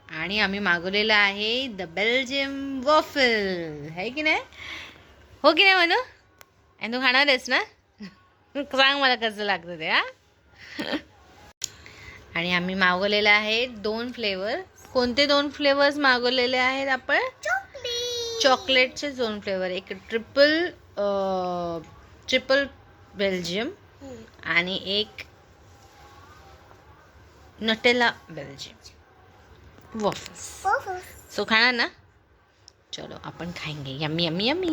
आणि आम्ही मागवलेलं आहे द बेल्जियम वॉफल, है की नाही? हो की नाही म्हणू? आणि तू खाणार आहेस ना? सांग मला कसं लागतं ते. आणि आम्ही मागवलेलं आहे 2 फ्लेवर. कोणते 2 फ्लेवर्स मागवलेले आहेत आपण? चॉकलेटचे 2 फ्लेवर, एक ट्रिपल बेल्जियम आणि एक नटेला बेल्जियम वॉफल्स. सो खाणार ना? चलो आपण खाएंगे. Yummy yummy yummy.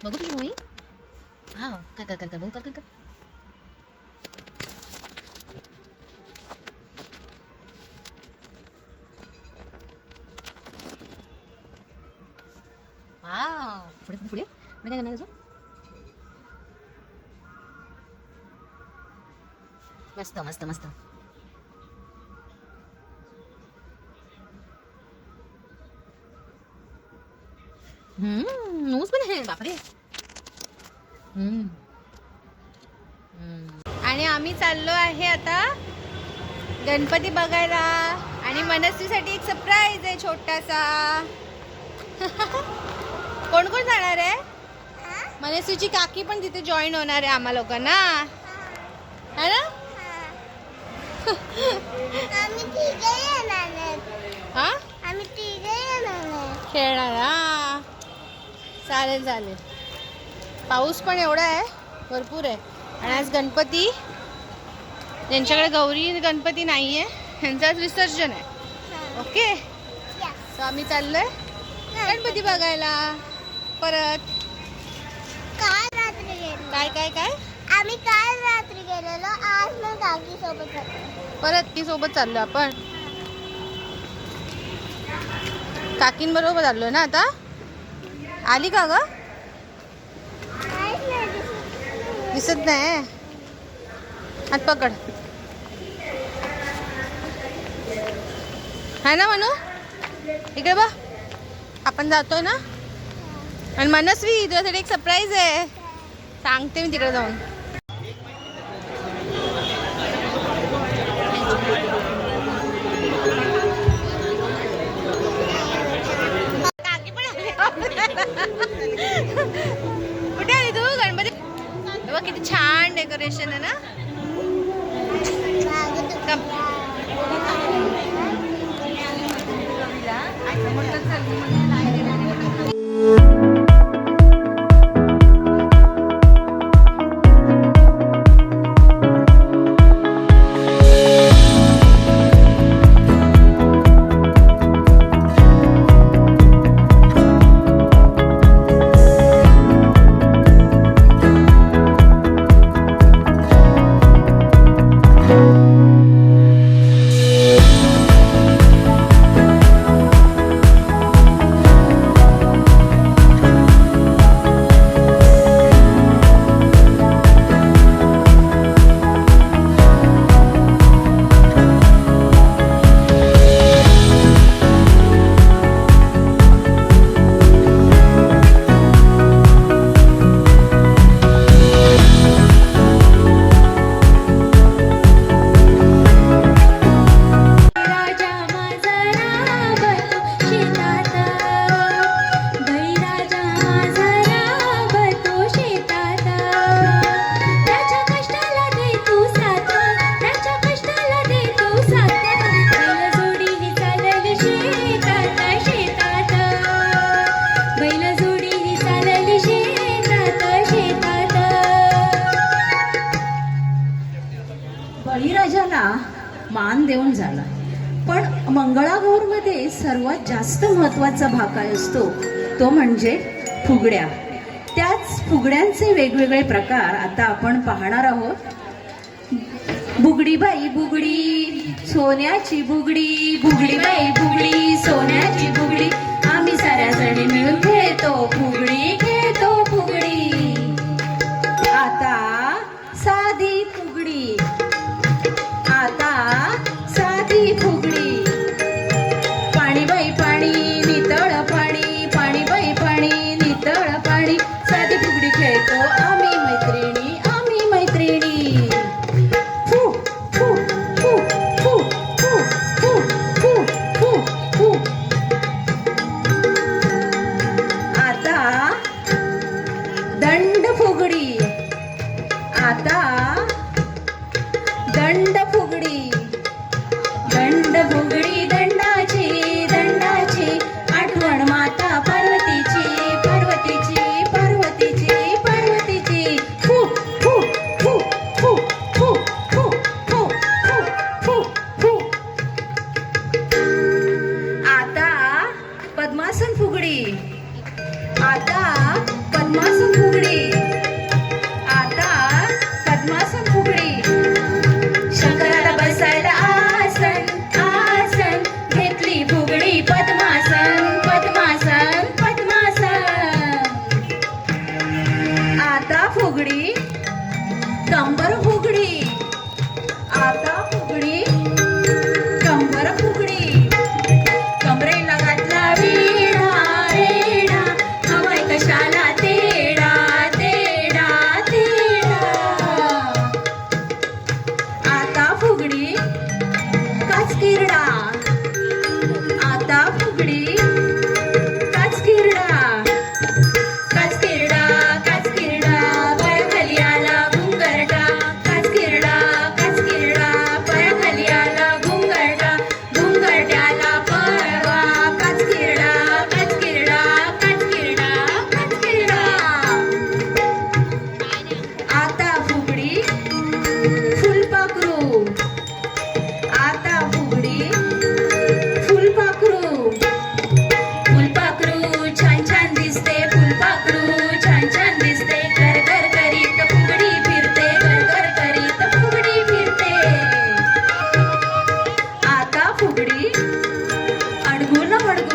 बघू तुझी मूवी. हा कर. पुढे मी काय करणार अजून? मस्त मस्त मस्त. नोस पण आहे बापरे. आणि आम्ही चाललो आहे आता गणपती बघायला. आणि मनस्वीसाठी एक सरप्राईज आहे छोटासा. कोण कोण जाणार आहे? मनस्वीची काकी पण तिथे जॉईन होणार आहे आम्हा लोकांना, है ना? खेळणार. हा चालेल चालेल. पाऊस पण एवढा आहे, भरपूर आहे. आणि आज गणपती, ज्यांच्याकडे गौरी गणपती नाही आहे त्यांचं आज विसर्जन आहे. ओके, सो आम्ही चाललोय गणपती बघायला परत. काय काय काय आम्ही काल रात्री गेलेलो, आज मग काकी सोबत परत ती सोबत चाललो आपण. काकींबरोबर चाललोय ना आता. आली का ग? दिसत नाही. हात पकड, है ना म्हणू? इकडे बघ, आपण जातोय ना. आणि मनस्वी तुझ्यासाठी एक सरप्राईज आहे, सांगते मी तिकडे जाऊन. काकी पण कुठे आली तू? गणपती बघ किती छान डेकोरेशन आहे ना. बळीराजाला मान देऊन झाला. पण मंगळागौरमध्ये सर्वात जास्त महत्त्वाचा भाग काय असतो तो म्हणजे फुगड्या. त्याच फुगड्यांचे वेगवेगळे प्रकार आता आपण पाहणार आहोत. बुगडी बाई बुगडी सोन्याची बुगडी, बुगडी बाई बुगडी सोन्याची बुगडी.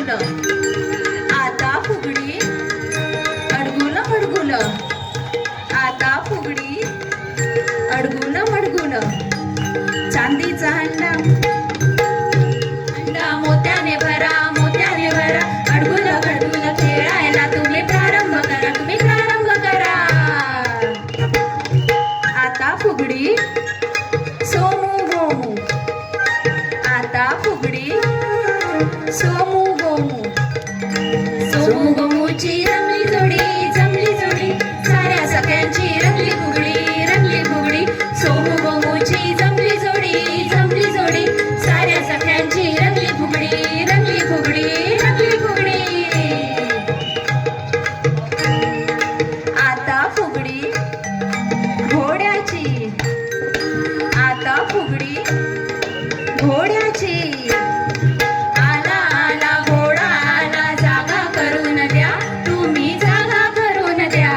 मडगुल आता फुगडी अडगुल मडगुल आता फुगडी अडगुल मडगुल चांदीचा हंडा हंडा मोत्याने भरा अडगुल गडगुल खेळायला तुम्ही प्रारंभ करा आता फुगडी सोमू गोमू आता फुगडी सोमू गोमूची जमली जोडी साऱ्या सगळ्यांची रंगली फुगडी सोमू गोमूची जमली जोडी साऱ्या सगळ्यांची रंगली फुगडी आता फुगडी घोड्याची आता फुगडी घोड्याची आला घोडा आला जागा करून द्या तुम्ही जागा करून द्या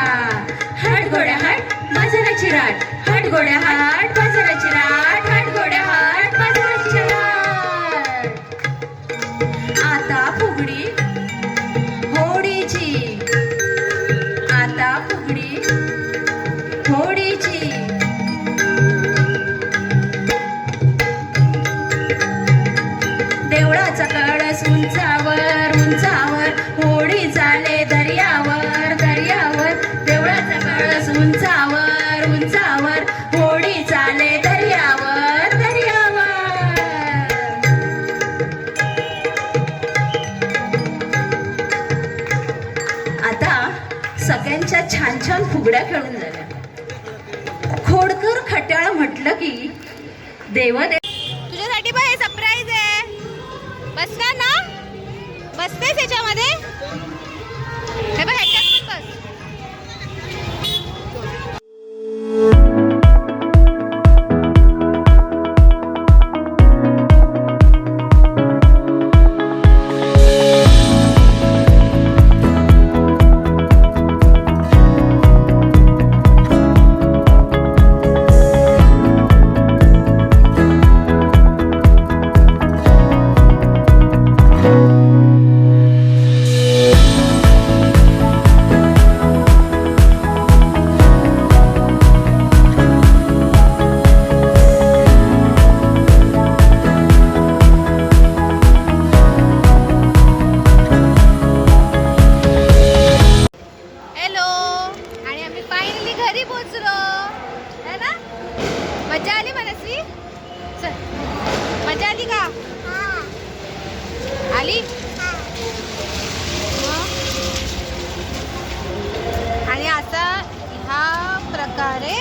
हट घोड्या हट बाजाराची राट हट घोड्या हट बाजाराची राट हट घोड्या हट बाजाराची राट आता फुगडी होडीची आता फुगडी होडीची देवळाचा कळस उंचावर होडी चाले दर्यावर देवळाचा कळस उंचावर होडी चाले दर्यावर आता सगळ्यांच्या छान छान फुगड्या खेळून झाल्या खोडकर खट्याळ म्हटलं की देवदेव तुझ्यासाठी पण हे सरप्राईज आहे. बसणार ना? बसतेस याच्यामध्ये? हे बघ ह्याच्यात पण बस. घरी पोचलो है ना. मजा आली मनस्वी. चल मजा आली का? आली. आणि आता ह्या प्रकारे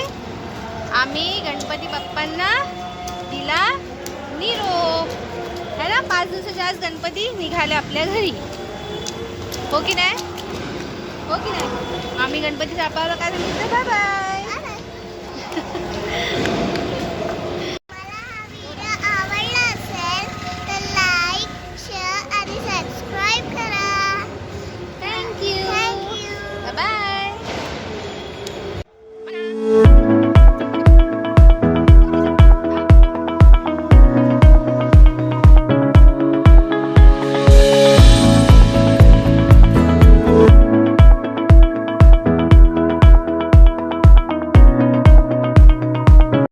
आम्ही गणपती बाप्पांना दिला निरोप है ना. 5 दिवसाच्या आज गणपती निघाले आपल्या घरी. हो की नाही? हो की नाही? आम्ही गणपती बाप्पाला काय सांगितलं? Bye bye.